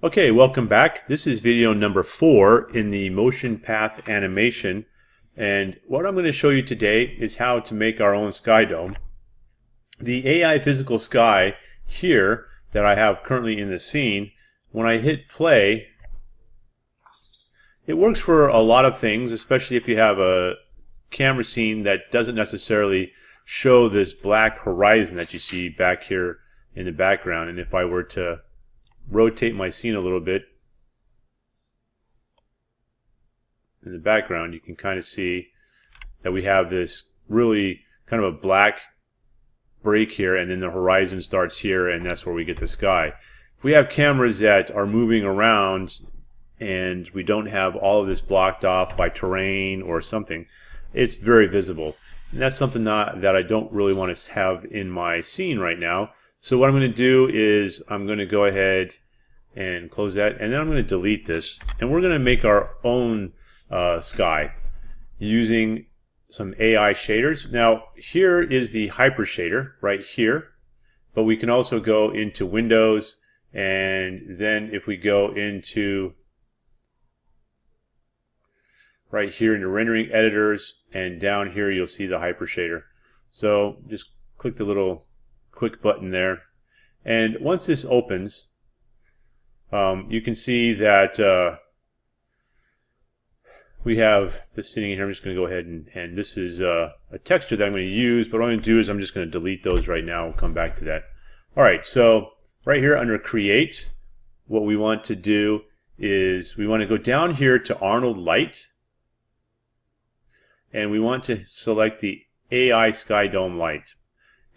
Okay, welcome back. This is video number 4 in the motion path animation, and what I'm going to show you today is how to make our own sky dome. The AI physical sky here that I have currently in the scene, when I hit play, it works for a lot of things, especially if you have a camera scene that doesn't necessarily show this black horizon that you see back here in the background. And if I were to rotate my scene a little bit in the background, you can kind of see that we have this really kind of a black break here, and then the horizon starts here, and that's where we get the sky. If we have cameras that are moving around and we don't have all of this blocked off by terrain or something, it's very visible. And that's something that I don't really want to have in my scene right now. So what I'm going to do is I'm going to go ahead and close that, and then I'm going to delete this, and we're going to make our own sky using some AI shaders. Now here is the hyper shader right here, but we can also go into Windows, and then if we go into right here into rendering editors, and down here you'll see the hyper shader. So just click the little quick button there, and once this opens, you can see that we have this sitting in here. I'm just going to go ahead and this is a texture that I'm going to use, but what I'm going to do is I'm just going to delete those right now. We'll come back to that. Alright, so right here under Create, what we want to do is we want to go down here to Arnold Light, and we want to select the AI Sky Dome Light,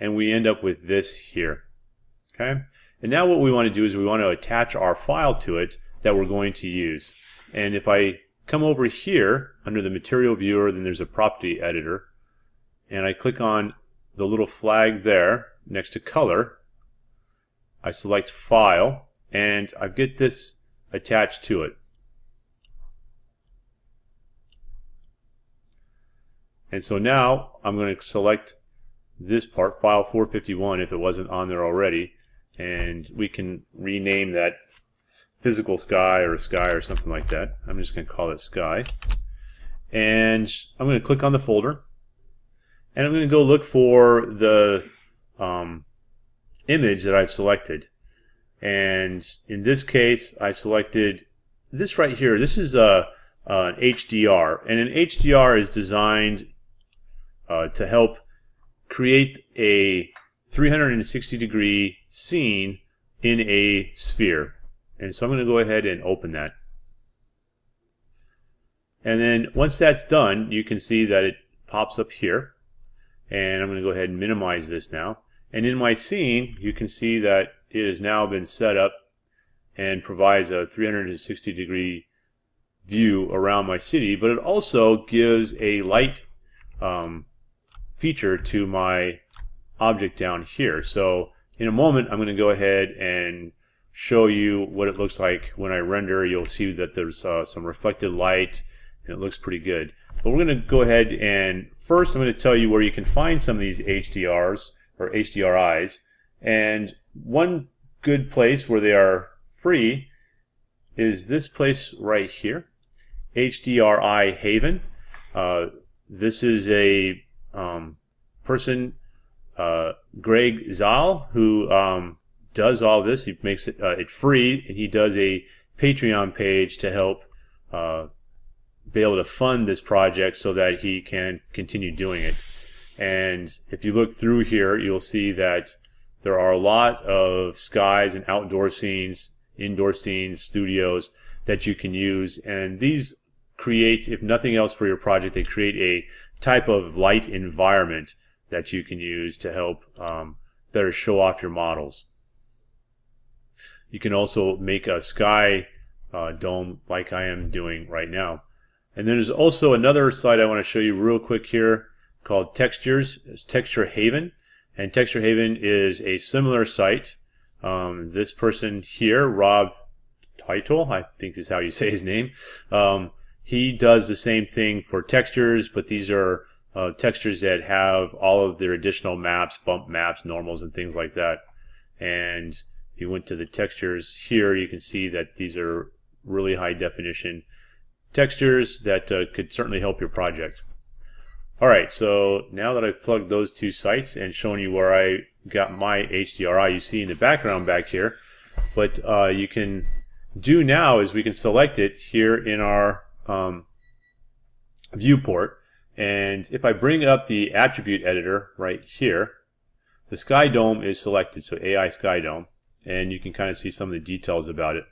and we end up with this here. Okay, and now what we want to do is we want to attach our file to it that we're going to use. And if I come over here under the material viewer, then there's a property editor, and I click on the little flag there next to color. I select file, and I get this attached to it. And so now I'm going to select this part, file 451, if it wasn't on there already, and we can rename that physical sky or sky or something like that. I'm just going to call it sky, and I'm going to click on the folder, and I'm going to go look for the image that I've selected. And in this case I selected this right here. This is an HDR, and an HDR is designed to help create a 360-degree scene in a sphere. And so I'm going to go ahead and open that. And then once that's done, you can see that it pops up here. And I'm going to go ahead and minimize this now. And in my scene, you can see that it has now been set up and provides a 360-degree view around my city, but it also gives a light feature to my object down here. So in a moment I'm going to go ahead and show you what it looks like when I render. You'll see that there's some reflected light, and it looks pretty good. But we're going to go ahead and first I'm going to tell you where you can find some of these HDRs or HDRIs. And one good place where they are free is this place right here, HDRI Haven. This is a person, Greg Zal, who does all this. He makes it free, and he does a Patreon page to help be able to fund this project so that he can continue doing it. And if you look through here, you'll see that there are a lot of skies and outdoor scenes, indoor scenes, studios that you can use, and these create, if nothing else for your project, they create a type of light environment that you can use to help better show off your models. You can also make a sky dome like I am doing right now. And then there's also another site I want to show you real quick here called Textures. It's Texture Haven, and Texture Haven is a similar site. This person here, Rob Title, I think is how you say his name, he does the same thing for textures, but these are textures that have all of their additional maps, bump maps, normals, and things like that. And If you went to the textures here, you can see that these are really high definition textures that could certainly help your project. Alright, so now that I've plugged those two sites and shown you where I got my HDRI, you see in the background back here, what you can do now is we can select it here in our viewport, and if I bring up the attribute editor right here, the Sky Dome is selected, so AI Sky Dome, and you can kind of see some of the details about it.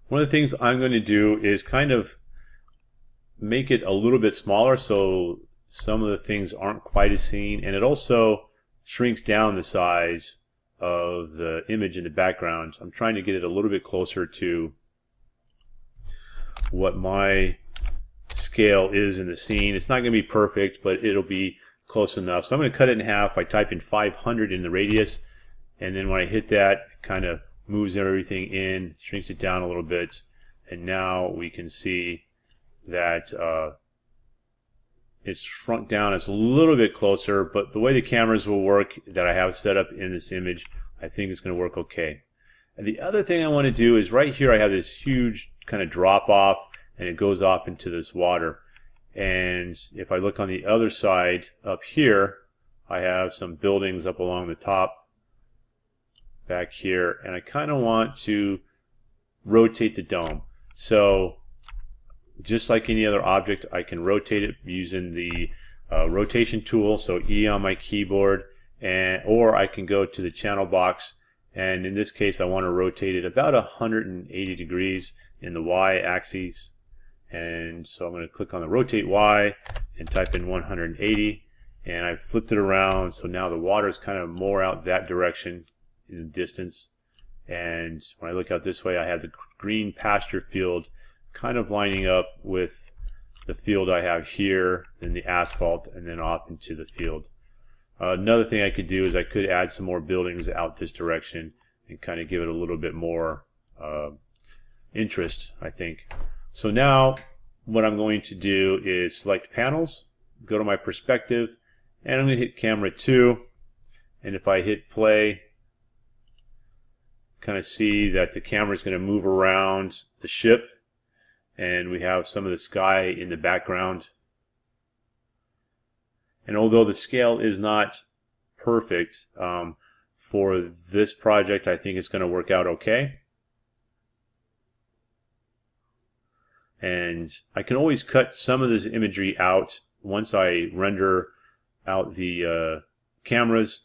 One of the things I'm going to do is kind of make it a little bit smaller so some of the things aren't quite as seen, and it also shrinks down the size of the image in the background. I'm trying to get it a little bit closer to what my scale is in the scene. It's not going to be perfect, but it'll be close enough. So I'm going to cut it in half by typing 500 in the radius, and then when I hit that, it kind of moves everything in, shrinks it down a little bit, and now we can see that it's shrunk down. It's a little bit closer, but the way the cameras will work that I have set up in this image, I think it's going to work okay. And the other thing I want to do is right here I have this huge kind of drop off, and it goes off into this water. And if I look on the other side up here, I have some buildings up along the top back here, and I kind of want to rotate the dome. So just like any other object, I can rotate it using the rotation tool, so E on my keyboard, or I can go to the channel box, and in this case I want to rotate it about 180 degrees in the Y axis. And so I'm going to click on the rotate Y and type in 180, and I've flipped it around, so now the water is kind of more out that direction in the distance. And when I look out this way, I have the green pasture field kind of lining up with the field I have here, and the asphalt, and then off into the field. Another thing I could do is I could add some more buildings out this direction and kind of give it a little bit more interest, I think. So now what I'm going to do is select panels, go to my perspective, and I'm going to hit camera 2, and if I hit play, kind of see that the camera is going to move around the ship, and we have some of the sky in the background. And although the scale is not perfect for this project, I think it's going to work out okay. And I can always cut some of this imagery out once I render out the cameras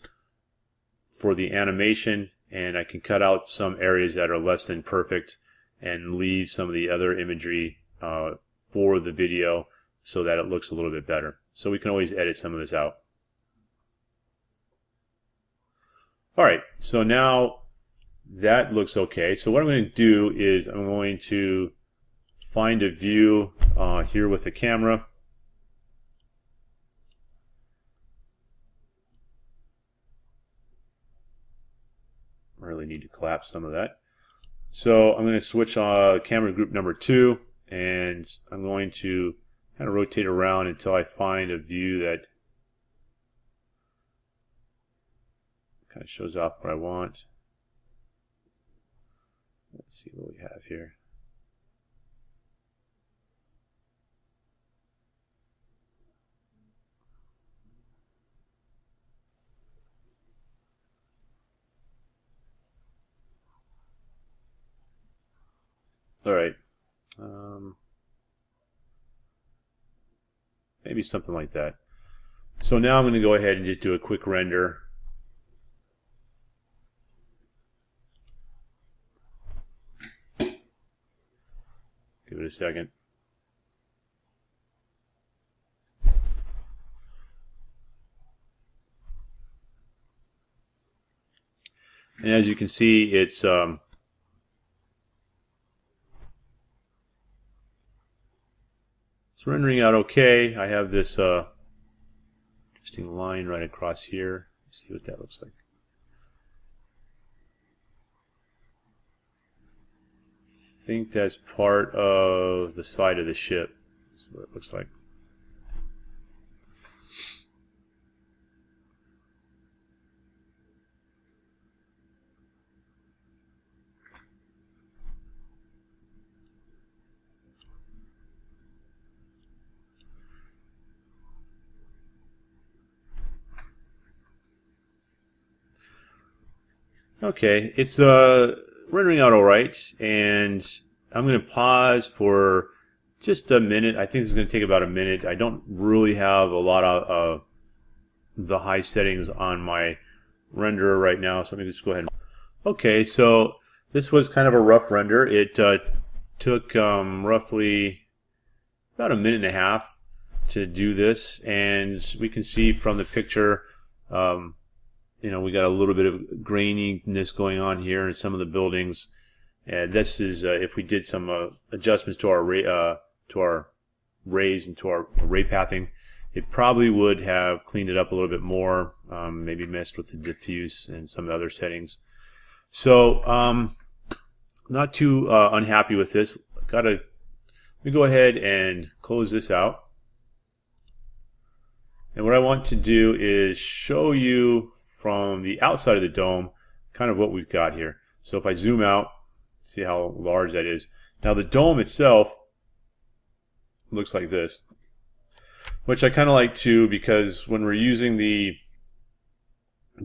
for the animation, and I can cut out some areas that are less than perfect and leave some of the other imagery for the video so that it looks a little bit better. So we can always edit some of this out. Alright, so now that looks okay. So what I'm going to do is I'm going to find a view here with the camera. I really need to collapse some of that. So I'm going to switch camera group number 2, and I'm going to kind of rotate around until I find a view that kind of shows off what I want. Let's see what we have here. All right. Maybe something like that. So now I'm going to go ahead and just do a quick render. Give it a second. And as you can see, it's rendering out okay. I have this interesting line right across here. Let's see what that looks like. I think that's part of the side of the ship. That's what it looks like. Okay, it's rendering out all right, and I'm going to pause for just a minute. I think this is going to take about a minute. I don't really have a lot of the high settings on my renderer right now, so let me just go ahead. Okay, so this was kind of a rough render. It took roughly about a minute and a half to do this, and we can see from the picture, you know, we got a little bit of graininess going on here in some of the buildings, and this is if we did some adjustments to our rays and to our ray pathing, it probably would have cleaned it up a little bit more, maybe messed with the diffuse and some other settings. So not too unhappy with this. Let me go ahead and close this out. And what I want to do is show you from the outside of the dome kind of what we've got here. So if I zoom out, see how large that is. Now the dome itself looks like this, which I kind of like too, because when we're using the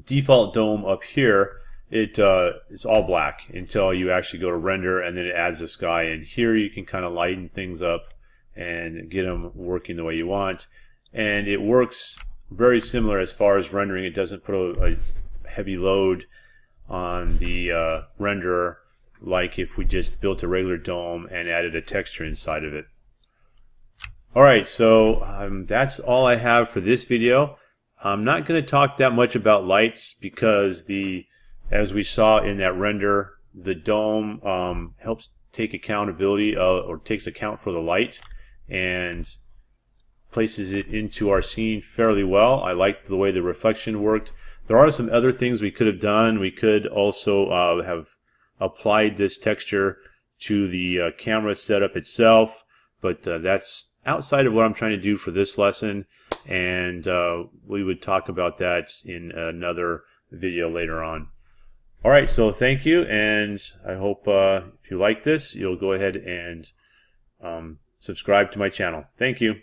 default dome up here, it's all black until you actually go to render, and then it adds the sky. And here you can kind of lighten things up and get them working the way you want. And it works very similar as far as rendering. It doesn't put a heavy load on the renderer like if we just built a regular dome and added a texture inside of it. Alright, so that's all I have for this video. I'm not going to talk that much about lights because as we saw in that render, the dome helps take accountability or takes account for the light and places it into our scene fairly well. I liked the way the reflection worked. There are some other things we could have done. We could also have applied this texture to the camera setup itself, but that's outside of what I'm trying to do for this lesson, and we would talk about that in another video later on. Alright, so thank you, and I hope if you like this, you'll go ahead and subscribe to my channel. Thank you.